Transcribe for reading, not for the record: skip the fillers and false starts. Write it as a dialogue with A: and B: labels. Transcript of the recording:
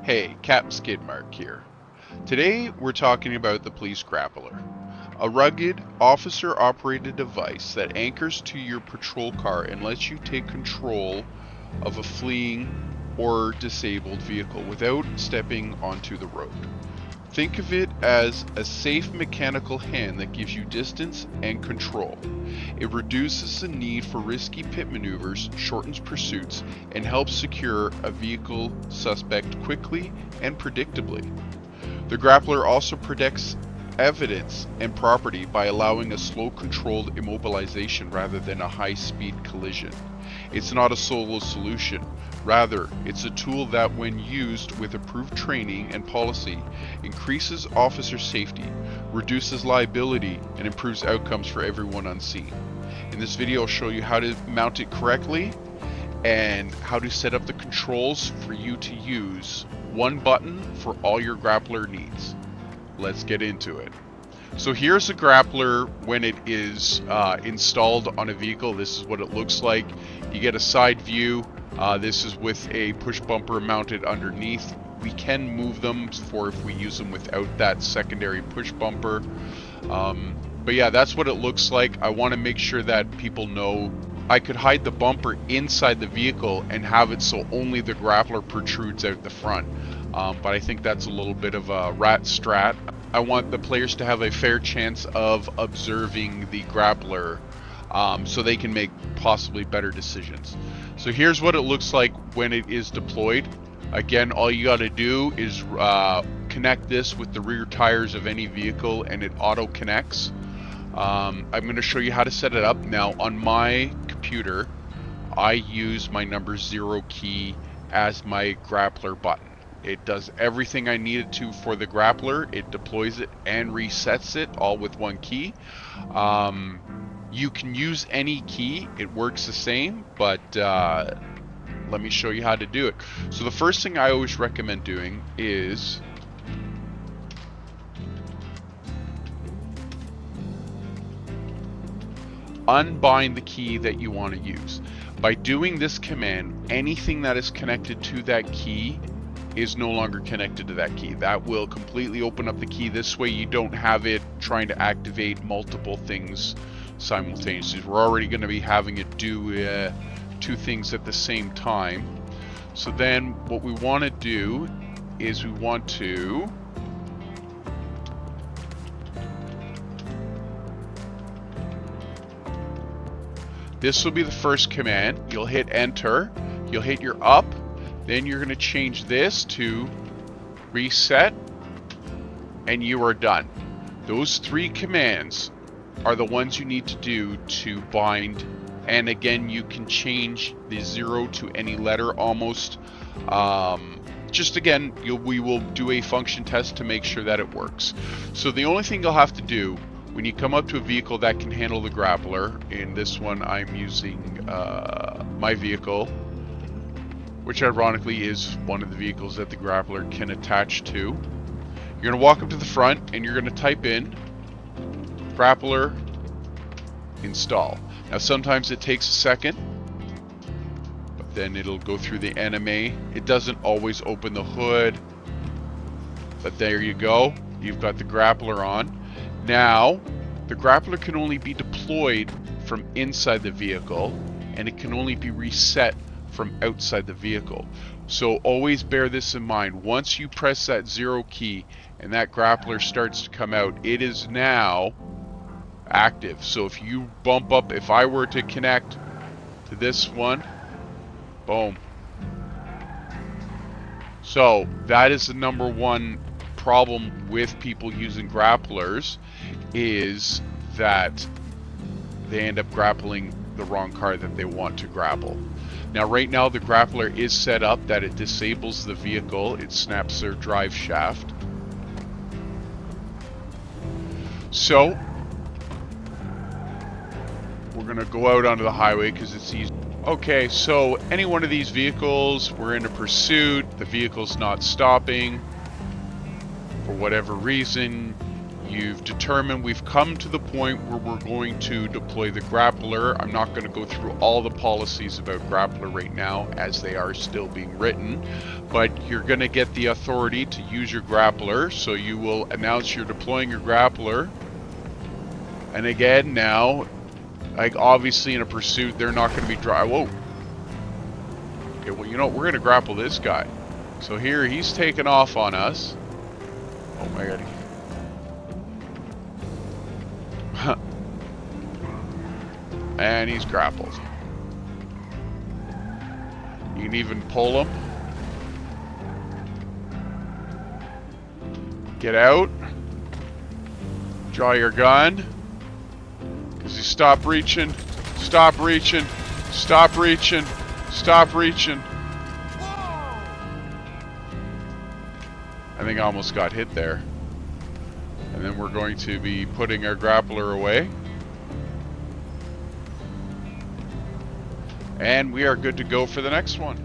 A: Hey, CaptSkidMark here. Today we're talking about the Police Grappler, a rugged, officer-operated device that anchors to your patrol car and lets you take control of a fleeing or disabled vehicle without stepping onto the road. Think of it as a safe mechanical hand that gives you distance and control. It reduces the need for risky pit maneuvers, shortens pursuits, and helps secure a vehicle suspect quickly and predictably. The grappler also protects evidence and property by allowing a slow, controlled immobilization rather than a high-speed collision. It's not a solo solution. Rather, it's a tool that, when used with approved training and policy, increases officer safety, reduces liability, and improves outcomes for everyone on scene. In this video, I'll show you how to mount it correctly and how to set up the controls for you to use one button for all your grappler needs. Let's get into it. So here's a grappler when it is installed on a vehicle. This is what it looks like. You get a side view. This is with a push bumper mounted underneath. We can move them for if we use them without that secondary push bumper. But yeah, that's what it looks like. I want to make sure that people know I could hide the bumper inside the vehicle and have it so only the grappler protrudes out the front. But I think that's a little bit of a rat strat. I want the players to have a fair chance of observing the grappler so they can make possibly better decisions. So here's what it looks like when it is deployed. Again, all you got to do is connect this with the rear tires of any vehicle and it auto connects. I'm going to show you how to set it up. Now on my computer, I use my number 0 key as my grappler button. It does everything I needed to for the grappler. It deploys it and resets it all with one key. You can use any key, it works the same, but let me show you how to do it. So the first thing I always recommend doing is unbind the key that you want to use. By doing this command, anything that is connected to that key is no longer connected to that key. That will completely open up the key. This way you don't have it trying to activate multiple things simultaneously. We're already going to be having it do two things at the same time. So then what we want to do is we want to this will be the first command. You'll hit enter, you'll hit your up, then you're going to change this to reset, and you are done. Those 3 commands are the ones you need to do to bind, and again you can change the 0 to any letter almost. Just again, we will do a function test to make sure that it works. So the only thing you'll have to do when you come up to a vehicle that can handle the grappler, in this one I'm using my vehicle, which ironically is one of the vehicles that the grappler can attach to. You're going to walk up to the front and you're going to type in grappler install. Now sometimes it takes a second, but then it'll go through the NMA. It doesn't always open the hood, but there you go. You've got the grappler on. Now the grappler can only be deployed from inside the vehicle, and it can only be reset from outside the vehicle. So always bear this in mind. Once you press that 0 key and that grappler starts to come out, it is now active. So if you bump up, if I were to connect to this one, boom. So that is the number one problem with people using grapplers, is that they end up grappling the wrong car that they want to grapple. Now right now the grappler is set up that it disables the vehicle, it snaps their drive shaft. So we're gonna go out onto the highway because it's easy. Okay, so any one of these vehicles, we're in a pursuit, the vehicle's not stopping for whatever reason, You've determined we've come to the point where we're going to deploy the grappler. I'm not going to go through all the policies about grappler right now, as they are still being written, but you're going to get the authority to use your grappler. So you will announce you're deploying your grappler. And again, now, like obviously in a pursuit, they're not going to be whoa. Okay, well, you know what? We're going to grapple this guy. So here, he's taking off on us. Oh my god. And he's grappled. You can even pull him. Get out. Draw your gun. Because he stopped reaching. Stop reaching. Stop reaching. Stop reaching. I think I almost got hit there. And then we're going to be putting our grappler away. And we are good to go for the next one.